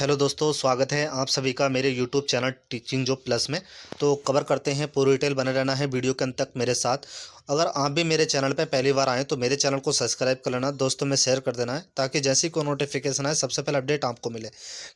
Hello दोस्तों, स्वागत है आप सभी का मेरे YouTube channel teaching job plus में। तो कवर करते हैं, पूरी डिटेल बने रहना है वीडियो के अंत तक मेरे साथ। अगर आप भी मेरे चैनल पे पहली बार आएँ तो मेरे चैनल को सब्सक्राइब कर लेना, दोस्तों में शेयर कर देना है ताकि जैसी कोई नोटिफिकेशन आए सबसे पहले अपडेट आपको मिले।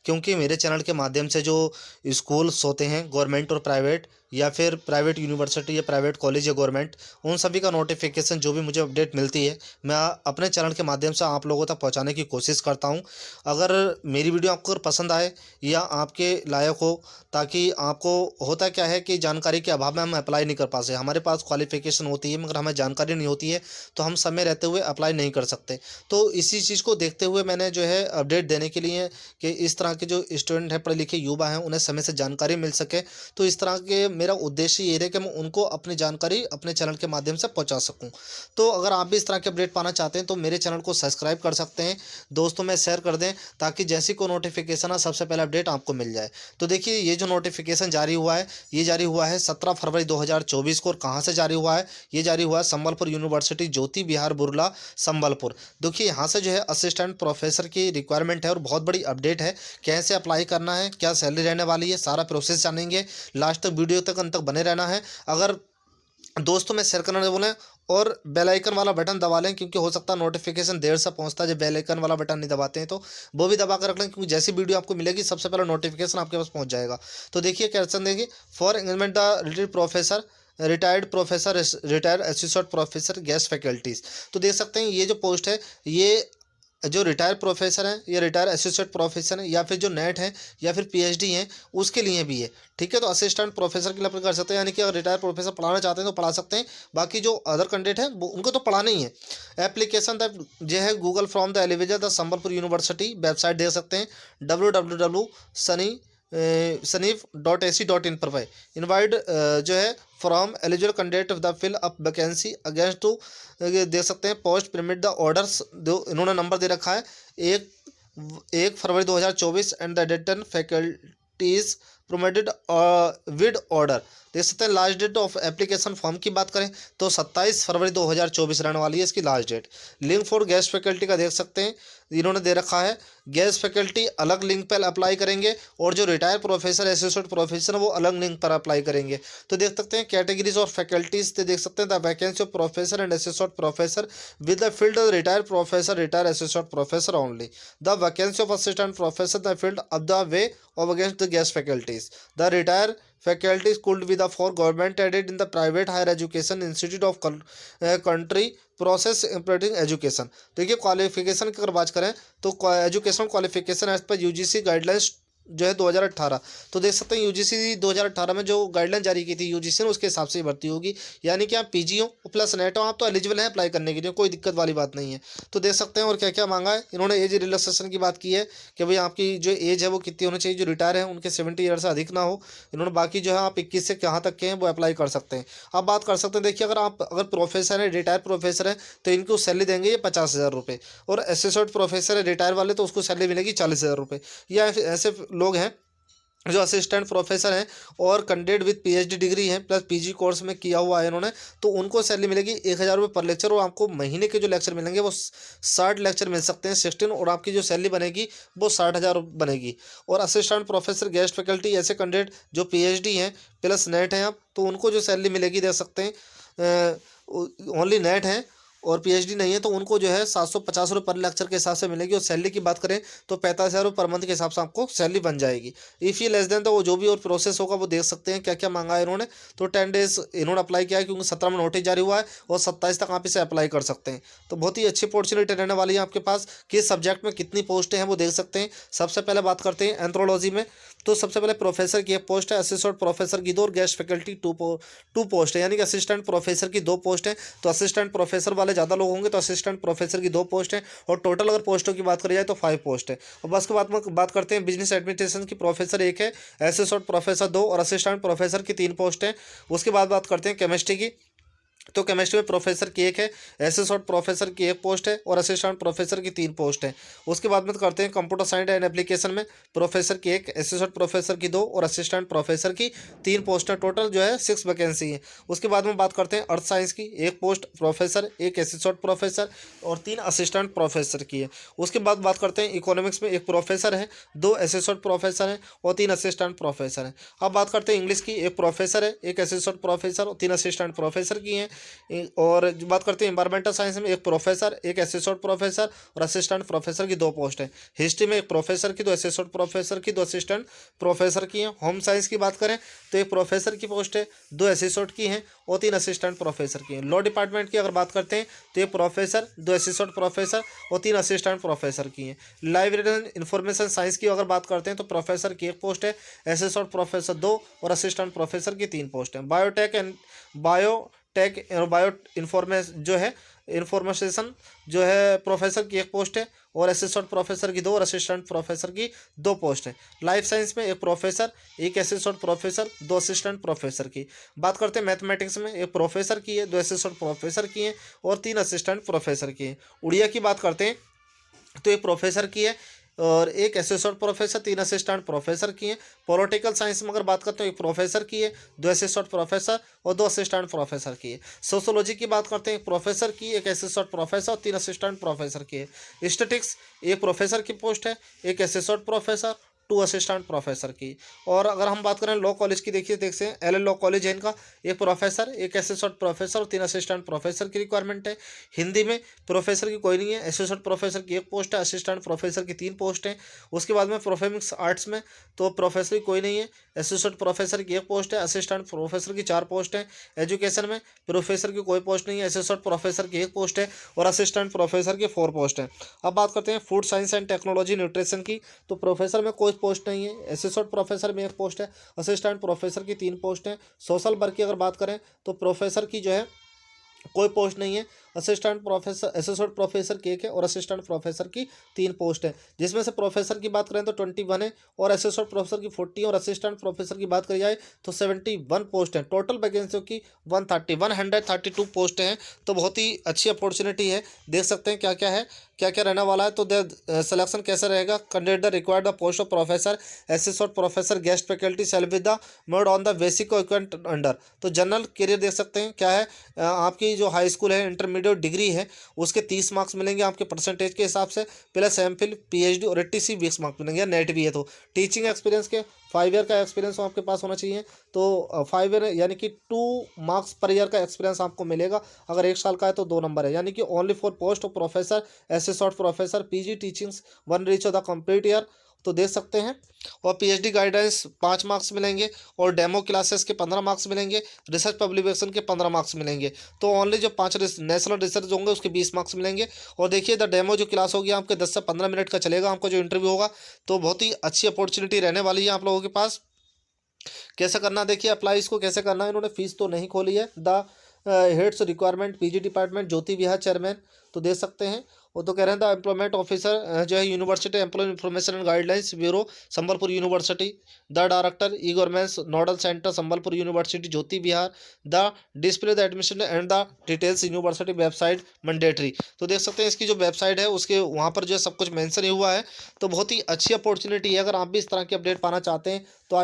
क्योंकि मेरे चैनल के माध्यम से जो स्कूल्स होते हैं गवर्नमेंट और प्राइवेट, या फिर प्राइवेट यूनिवर्सिटी या प्राइवेट कॉलेज या गवर्नमेंट, उन सभी का नोटिफिकेशन जो भी मुझे अपडेट मिलती है मैं अपने चैनल के माध्यम से आप लोगों तक पहुँचाने की कोशिश करता हूँ। अगर मेरी वीडियो आपको अगर पसंद आए या आपके लायक हो, ताकि आपको, होता क्या है कि जानकारी के अभाव में हम अप्लाई नहीं कर पाते। हमारे पास क्वालिफिकेशन होती है मगर हमें जानकारी नहीं होती है, तो हम समय रहते हुए अप्लाई नहीं कर सकते। तो इसी चीज़ को देखते हुए मैंने जो है अपडेट देने के लिए कि इस तरह के जो स्टूडेंट हैं, पढ़े लिखे युवा हैं, उन्हें समय से जानकारी मिल सके। तो इस तरह के मेरा उद्देश्य ये है कि मैं उनको अपनी जानकारी अपने चैनल के माध्यम से पहुँचा सकूँ। तो अगर आप भी इस तरह के अपडेट पाना चाहते हैं तो मेरे चैनल को सब्सक्राइब कर सकते हैं, दोस्तों में शेयर कर दें ताकि जैसी कोई नोटिफिकेशन है सबसे पहले अपडेट आपको मिल जाए। तो देखिए, ये जो नोटिफिकेशन जारी हुआ है, ये जारी हुआ है 17 फरवरी 2024 को। और कहाँ से जारी हुआ है? ये जारी हुआ है संबलपुर यूनिवर्सिटी, ज्योति विहार बुर्ला, संबलपुर। देखिए, यहाँ से जो है असिस्टेंट प्रोफेसर की रिक्वायरमेंट है और बहुत बड़ी अपडेट है। कैसे अप्लाई करना है, क्या सैलरी रहने वाली है, सारा प्रोसेस जानेंगे। लास्ट तक वीडियो तक अंत तक बने रहना है। अगर दोस्तों में शेयर करना नहीं बोलें और बेल आइकन वाला बटन दबा लें, क्योंकि हो सकता है नोटिफिकेशन देर से पहुंचता है। जब बेल आइकन वाला बटन नहीं दबाते हैं तो वो भी दबा कर रख लें, क्योंकि जैसी वीडियो आपको मिलेगी सबसे पहले नोटिफिकेशन आपके पास पहुंच जाएगा। तो देखिए क्वेश्चन देखिए, for engagement the retired professor, retired associate professor, guest faculties. तो देख सकते हैं ये जो पोस्ट है, ये जो रिटायर प्रोफेसर हैं या रिटायर एसोसिएट प्रोफेसर हैं या फिर जो नेट हैं या फिर पीएचडी हैं, उसके लिए भी है। ठीक है, तो असिस्टेंट प्रोफेसर के लिए अप्लाई कर सकते हैं, यानी कि अगर रिटायर प्रोफेसर पढ़ाना चाहते हैं तो पढ़ा सकते हैं। बाकी जो अदर कैंडिडेट हैं वो उनको तो पढ़ाना ही है। एप्लीकेशन द जो है गूगल फ्रॉम द एलिवेजर द संबलपुर यूनिवर्सिटी, वेबसाइट देख सकते हैं www.sani.ac.in पर भाई इनवाइट जो है from eligible candidate of the fill up vacancy against to, देख सकते हैं पोस्ट परमिट द ऑर्डर्स, जो इन्होंने नंबर दे रखा है 1 फरवरी 2024 and the date and faculties provided with order. देख सकते हैं last date of application form की बात करें तो 27 फरवरी 2024 रहने वाली है इसकी last date. Link for guest faculty का देख सकते हैं, इन्होंने दे रखा है। गेस्ट फैकल्टी अलग लिंक पर अप्लाई करेंगे और जो रिटायर प्रोफेसर एसोसिएट प्रोफेसर वो अलग लिंक पर अप्लाई करेंगे। तो देख सकते हैं कैटेगरीज और फैकल्टीज देख सकते हैं, the vacancy of professor and associate professor with the field of retire professor, retire associate professor only. The vacancy of assistant professor the field of the way of against the guest faculties. The retired faculties could be the for government added in the private higher education institute of country process improving education. देखिए qualification की अगर बात करें तो education qualification as पर UGC guidelines जो है 2018। तो देख सकते हैं यूजीसी 2018 में जो गाइडलाइन जारी की थी यूजीसी ने, उसके हिसाब से ही भर्ती होगी। यानी कि आप पीजी हो प्लस नेट हो, आप तो एलिजिबल हैं अप्लाई करने के लिए, कोई दिक्कत वाली बात नहीं है। तो देख सकते हैं और क्या क्या मांगा है इन्होंने। एज रिलैक्सेशन की बात की है कि भाई आपकी जो एज है वो कितनी होनी चाहिए, जो रिटायर है उनके 70 ईयर से अधिक ना हो इन्होंने। बाकी जो है आप 21 से कहाँ तक के हैं वो अप्लाई कर सकते हैं। अब बात कर सकते हैं, देखिए अगर प्रोफेसर है, रिटायर प्रोफेसर है तो इनको सैलरी देंगे ये 50,000 रुपये, और एसोसिएट प्रोफेसर है रिटायर वाले तो उसको सैलरी मिलेगी 40,000 रुपये। या ऐसे लोग हैं जो असिस्टेंट प्रोफेसर हैं और कैंडिडेट विद पीएचडी डिग्री है प्लस पीजी कोर्स में किया हुआ है इन्होंने, तो उनको सैलरी मिलेगी 1,000 रुपये पर लेक्चर। और आपको महीने के जो लेक्चर मिलेंगे वो 60 लेक्चर मिल सकते हैं 16, और आपकी जो सैलरी बनेगी वो 60,000 बनेगी। और असिस्टेंट प्रोफेसर गेस्ट फैकल्टी ऐसे कैंडिडेट जो पीएचडी हैं प्लस नेट हैं आप, तो उनको जो सैलरी मिलेगी देख सकते हैं, ओनली नेट हैं और पीएचडी नहीं है तो उनको जो है 750 रुपये पर लेक्चर के हिसाब से मिलेगी। और सैलरी की बात करें तो 45,000 रुपये पर मंथ के हिसाब से आपको सैलरी बन जाएगी। इफ़ ये लेस देन तो वो जो भी और प्रोसेस होगा वो देख सकते हैं क्या क्या मांगा है इन्होंने। तो 10 डेज इन्होंने अप्लाई किया है, क्योंकि 17 में नोटिस जारी हुआ है और 27 तक आप इसे अप्लाई कर सकते हैं। तो बहुत ही अच्छी अपॉर्चुनिटी रहने वाली है आपके पास। किस सब्जेक्ट में कितनी पोस्टें हैं वो देख सकते हैं। सबसे पहले बात करते हैं एंथ्रोलॉजी में, तो सबसे पहले प्रोफेसर की एक पोस्ट है, असिस्टेंट प्रोफेसर की 2 और गेस्ट फैकल्टी 2 पोस्ट है, यानी कि असिस्टेंट प्रोफेसर की 2 पोस्ट है। तो असिस्टेंट प्रोफेसर वाले ज़्यादा लोग होंगे तो असिस्टेंट प्रोफेसर की 2 पोस्ट है, और टोटल अगर पोस्टों की बात करी जाए तो 5 पोस्ट है। और बस के बाद में बात करते हैं बिजनेस एडमिनिस्ट्रेशन की, प्रोफेसर 1 है, एसोसिएट प्रोफेसर 2 और असिस्टेंट प्रोफेसर की 3 पोस्ट हैं। उसके बाद बात करते हैं केमिस्ट्री की, तो केमिस्ट्री में प्रोफेसर की एक है, एसोसिएट प्रोफेसर की एक पोस्ट है और असिस्टेंट प्रोफेसर की 3 पोस्ट है। उसके बाद में करते हैं कंप्यूटर साइंस एंड एप्लीकेशन में प्रोफेसर की एक, एसोसिएट प्रोफेसर की 2 और असिस्टेंट प्रोफेसर की 3 पोस्ट है। टोटल जो है 6 वैकेंसी है। उसके बाद में बात करते हैं अर्थ साइंस की, एक पोस्ट प्रोफेसर, एक एसोसिएट प्रोफेसर और 3 असिस्टेंट प्रोफेसर की है। उसके बाद बात करते हैं इकोनॉमिक्स में, एक प्रोफेसर है, 2 एसोसिएट प्रोफेसर हैं और 3 असिस्टेंट प्रोफेसर हैं। अब बात करते हैं इंग्लिश की, एक प्रोफेसर है, एक एसोसिएट प्रोफेसर और 3 असिस्टेंट प्रोफेसर की हैं। और जो बात करते हैं एनवायरमेंटल साइंस में, एक प्रोफेसर, एक एसोसिएट प्रोफेसर और असिस्टेंट प्रोफेसर की 2 पोस्ट है। हिस्ट्री में एक प्रोफेसर की, 2 एसोसिएट प्रोफेसर की, 2 असिस्टेंट प्रोफेसर की हैं। होम साइंस की बात करें तो एक प्रोफेसर की पोस्ट है, 2 एसोसिएट की हैं और 3 असिस्टेंट प्रोफेसर की हैं। लॉ डिपार्टमेंट की अगर बात करते हैं तो एक प्रोफेसर, 2 एसोसिएट प्रोफेसर और 3 असिस्टेंट प्रोफेसर की हैं। लाइब्रेरी एंड इंफॉर्मेशन साइंस की अगर बात करते हैं तो प्रोफेसर की एक पोस्ट है, एसोसिएट प्रोफेसर 2 और असिस्टेंट प्रोफेसर की 3 पोस्ट हैं। बायोटेक और बायो इंफॉर्मेशन जो है इंफॉर्मेशन जो है प्रोफेसर की एक पोस्ट है और असिस्टेंट प्रोफेसर की 2 और असिस्टेंट प्रोफेसर की 2 पोस्ट है। लाइफ साइंस में एक प्रोफेसर, एक असिस्टेंट प्रोफेसर, 2 असिस्टेंट प्रोफेसर की। बात करते हैं मैथमेटिक्स में, एक प्रोफेसर की है, 2 असिस्टेंट प्रोफेसर की हैं और 3 असिस्टेंट प्रोफेसर की हैं। उड़िया की बात करते हैं तो एक प्रोफेसर की है और एक एसोसिएट प्रोफेसर, 3 असिस्टेंट प्रोफेसर की हैं। पॉलिटिकल साइंस में अगर बात करते हैं एक प्रोफेसर की है, 2 एसोसिएट प्रोफेसर और 2 असिस्टेंट प्रोफेसर की है। सोशोलॉजी की बात करते हैं एक प्रोफेसर की, एक एसोसिएट प्रोफेसर और 3 असिस्टेंट प्रोफेसर की है। स्टैटिक्स एक प्रोफेसर की पोस्ट है, एक एसोसिएट प्रोफेसर, 2 असिस्टेंट प्रोफेसर की। और अगर हम बात करें लॉ कॉलेज की, देखिए देख से एल लॉ कॉलेज है इनका, एक प्रोफेसर, एक एसोसिएट प्रोफेसर और 3 असिस्टेंट प्रोफेसर की रिक्वायरमेंट है। हिंदी में प्रोफेसर की कोई नहीं है, एसोसिएट प्रोफेसर की एक पोस्ट है, असिस्टेंट प्रोफेसर की 3 पोस्ट हैं। उसके बाद में परफॉर्मिंग आर्ट्स में तो प्रोफेसर की कोई नहीं है, एसोसिएट प्रोफेसर की एक पोस्ट है, असिस्टेंट प्रोफेसर की 4 पोस्ट हैं। एजुकेशन में प्रोफेसर की कोई पोस्ट नहीं है, एसोसिएट प्रोफेसर की एक पोस्ट है और असिस्टेंट प्रोफेसर की 4 पोस्ट हैं। अब बात करते हैं food science and technology nutrition की, तो प्रोफेसर में कोई पोस्ट नहीं है, एसोसिएट प्रोफेसर में एक पोस्ट है, असिस्टेंट प्रोफेसर की 3 पोस्ट हैं। सोशल वर्क की अगर बात करें तो प्रोफेसर की जो है कोई पोस्ट नहीं है, असिस्टेंट प्रोफेसर, एसोसिएट प्रोफेसर की एक है और असिस्टेंट प्रोफेसर की 3 पोस्ट है। जिसमें से प्रोफेसर की बात करें तो 21 है और एसोसिएट प्रोफेसर की 40 और असिस्टेंट प्रोफेसर की बात करी जाए तो 71 पोस्ट है। टोटल वैकेंसियों की 132 पोस्ट हैं। तो बहुत ही अच्छी अपॉर्चुनिटी है, देख सकते हैं क्या क्या है, क्या क्या रहने वाला है। तो सिलेक्शन कैसे रहेगा, candidate the required the post of professor, associate professor, guest faculty cell with the mode on the basic equipment under. तो जनरल करियर देख सकते हैं क्या है, आपकी जो हाई स्कूल है, इंटरमीडिएट डिग्री है, उसके 30 मार्क्स मिलेंगे आपके परसेंटेज के हिसाब से, प्लस एमफिल, पीएचडी और 80 20 मार्क्स मिलेंगे, या नेट भी है तो। टीचिंग एक्सपीरियंस के 5 ईयर का एक्सपीरियंस आपके पास होना चाहिए, तो 5 ईयर यानी कि 2 मार्क्स पर ईयर का एक्सपीरियंस आपको मिलेगा। अगर 1 साल का है तो 2 नंबर है, यानी कि only for post of professor, associate professor, PG teachings 1 reach of the complete year, तो देख सकते हैं। और पीएचडी गाइडेंस 5 मार्क्स मिलेंगे और डेमो क्लासेस के 15 मार्क्स मिलेंगे, रिसर्च पब्लिकेशन के 15 मार्क्स मिलेंगे। तो ओनली जो 5 नेशनल रिसर्च होंगे उसके 20 मार्क्स मिलेंगे। और देखिए द डेमो जो क्लास होगी आपके 10 से 15 मिनट का चलेगा, आपका जो इंटरव्यू होगा। तो बहुत ही अच्छी अपॉर्चुनिटी रहने वाली है आप लोगों के पास। कैसे करना, देखिए अप्लाई इसको कैसे करना है, इन्होंने फीस तो नहीं खोली है। The heads requirement PG department Jyoti Vihar chairman, तो दे सकते हैं। वो तो कह रहे हैं द एम्प्लॉयमेंट ऑफिसर जो है university employ information and guidelines bureau Sambalpur university, the director e governance nodal centre Sambalpur university Jyoti Vihar, the display the admission and the details university website mandatory. तो देख सकते हैं इसकी जो वेबसाइट है उसके वहाँ पर जो है सब कुछ मेंशन ही हुआ है। तो बहुत ही अच्छी अपॉर्चुनिटी है, अगर आप भी इस तरह की अपडेट पाना चाहते हैं तो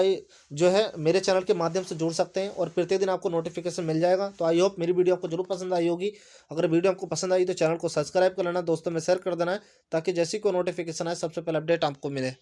जो है मेरे चैनल के माध्यम से जुड़ सकते हैं और प्रतिदिन आपको नोटिफिकेशन मिल जाएगा। तो आई होप मेरी वीडियो आपको जरूर पसंद आई होगी। अगर वीडियो आपको पसंद आई तो चैनल को सब्सक्राइब कर लेना, दोस्तों में शेयर कर देना है, ताकि जैसी कोई नोटिफिकेशन आए सबसे पहले अपडेट आपको मिले।